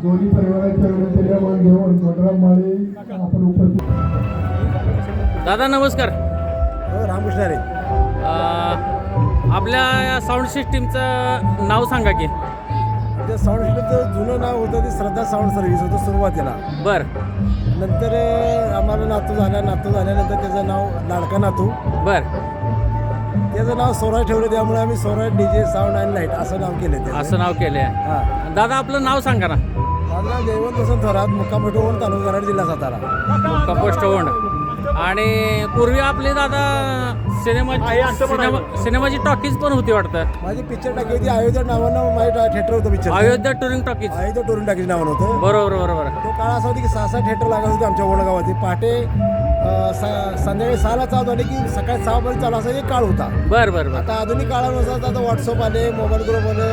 दोन्ही परिवाराच्या विनंतीला मान घेऊन गौतम माळे आपण उपस्थित. दादा नमस्कार. रामकृष्ण रे. आपल्या साऊंड सिस्टीमचं नाव सांगा की. त्या साऊंड सिस्टमचं जुनं नाव होतं ते श्रद्धा साऊंड सर्व्हिस होतं सुरुवातीला. बर. नंतर आम्हाला नातू झाल्यानंतर त्याचं नाव लाडका नातू. बर. त्याचं नाव स्वराज ठेवलं, त्यामुळे आम्ही Swaraj DJ sound and light असं नाव केलं. असं नाव केलं आहे. हां. दादा आपलं नाव सांगा ना. माझं नाव जयवंत वसंत थोरात, मुक्काम पेठवून, तालुका कराड, जिल्हा सातारा. कंपोस्ट होऊन. आणि पूर्वी आपले दादा सिनेमाची टॉकीज पण होती वाटतं. माझी पिक्चर टाकी होती अयोध्या नावानं, माझं थिएटर होतं picture. Ayodhya touring talkies. Ayodhya touring talkies नावानं होतं. बरोबर बरोबर. तो काळ असा होता की 6 थिएटर लागत होते आमच्या ओळगावात. पहाटे संध्याकाळी 6ला चालू झाले की सकाळी 6पर्यंत चालू असा एक काळ होता. बर बर बर. आता आधुनिक काळानुसार आता व्हॉट्सअप आले, मोबाईल ग्रुप आले,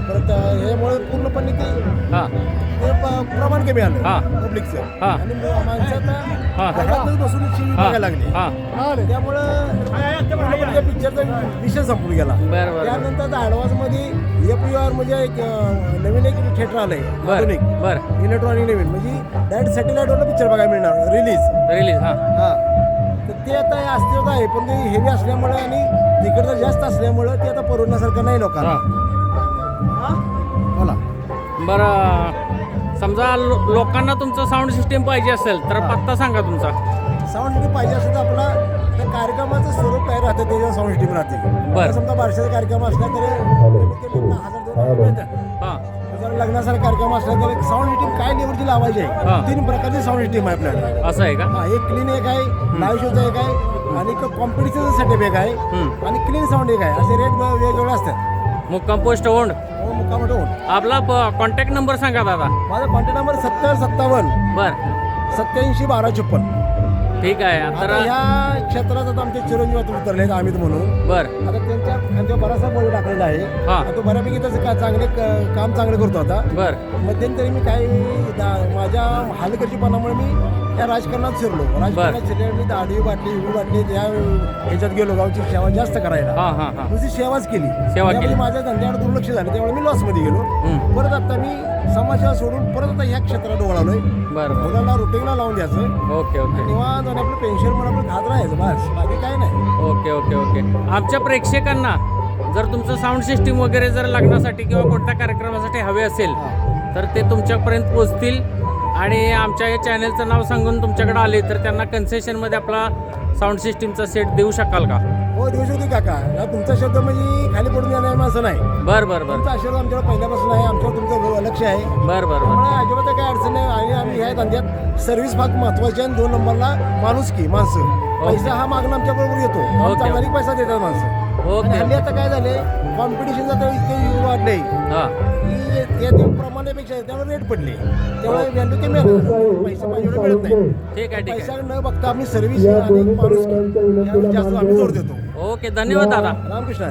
परत ह्यामुळे पूर्णपणे ते प्रमाण कमी आलं पब्लिकचं. आणि माणसाचा घरातच बसून टीव्ही बघायला लागले. त्यामुळं पिक्चरचा विषय संपून गेला. त्यानंतर ॲडव्हान्समध्ये FUR म्हणजे एक नवीन एक थिएटर आलंय आधुनिक इलेक्ट्रॉनिक नवीन, म्हणजे डायरेक्ट सॅटेलाईटवर पिक्चर बघायला मिळणार रिलीज. हां. तर ते आता अस्तित्वात आहे, पण ते हेवी असल्यामुळे आणि तिकडचं जास्त असल्यामुळं ते आता परवडण्यासारखं नाही लोकांना. बोला. बरं. समजा लोकांना तुमचं साऊंड सिस्टीम पाहिजे असेल तर पत्ता सांगा तुमचा. साऊंड सिस्टीम पाहिजे असेल तर आपला त्या कार्यक्रमाचं स्वरूप काय राहतं त्याच्यावर साऊंड सिस्टीम राहते. बरं. समजा बारशाचा कार्यक्रम असला तर कमीत कमी 1000-2000 मिळतात. हां. जर लग्नासारखा कार्यक्रम असला तर साऊंड सिस्टीम काय लेवलची लावायची आहे. 3 प्रकारची साऊंड सिस्टीम आहे आपल्याला. असं आहे का? हां. एक क्लीन एक आहे, लाईव्ह शोचा एक आहे, आणि एक कॉम्पिटिशनचा सेटअप एक आहे, आणि क्लीन साऊंड एक आहे. असे रेट वेगवेगळे असतात. मुक्काम पोस्ट होऊन. मुक्काम पेठ. आपला कॉन्टॅक्ट नंबर सांगा दादा. माझा कॉन्टॅक्ट नंबर 7057 बर 87 1256. ठीक आहे. तर ह्या क्षेत्रात आता आमचे चिरंजीव उतरले आहेत अमित म्हणून. बर. आता त्यांच्या बराचसा बळी टाकलेला आहे. आता तो बऱ्यापैकी त्याचं चांगले काम चांगलं करतो आता. बर. मध्यंतरी मी माझ्या हलगर्जीपणामुळे मी त्या राजकारणात शिरलो. राजकारणात शिरल्यावर मी दाढी बाटली त्या ह्याच्यात गेलो, गावची सेवा जास्त करायला. नुसती सेवाच केली. माझ्या धंद्यावर दुर्लक्ष झालं, त्यामुळे मी लॉसमध्ये गेलो. परत आता मी समाजसेवा सोडून परत आता ह्या क्षेत्रात ओळालोय. मुलांना रुटीनला लावून द्यायचं. Okay okay. निवांत आणि आपलं पेन्शन म्हणून आपलं खात राहायचं, बस बाकी काय नाही. Okay okay okay. आमच्या प्रेक्षकांना जर तुमचं साऊंड सिस्टीम वगैरे जर लग्नासाठी किंवा कोणत्या कार्यक्रमासाठी हवे असेल तर ते तुमच्यापर्यंत पोहोचतील. आणि आमच्या या चॅनलचं नाव सांगून तुमच्याकडे आले तर त्यांना कन्सेशनमध्ये आपला साऊंड सिस्टीमचा सेट देऊ शकाल का? हो, देऊ शकतो काका. तुमचा शब्द म्हणजे खाली पडून येणार आहे असं नाही. बरं. तुमचा आशीर्वाद आमच्याकडे पहिल्यापासून आहे, आमच्यावर तुमचं लक्ष आहे. बरं. त्यामुळे अजिबात काही अडचण नाही. आणि आम्ही ह्या धंद्यात सर्व्हिस भाग महत्वाची आहे. 2 नंबरला माणुसकी. पैसा हा मागणं आमच्या बरोबर येतो. चांगला पैसा देतात माणसं. आणि हल्ली आता काय झाले, कॉम्पिटिशनचा तर इतके युग वाढले की त्या प्रमाणापेक्षा त्यामुळे रेट पडले, त्यामुळे व्हॅल्यू कमी आलं. पैसा पाहिजे मिळत नाही. ठीक आहे. पैसा न बघता आम्ही सर्व्हिस आणि माणुसकी जास्त आम्ही जोर देतो. ओके. धन्यवाद दादा. रामकृष्ण.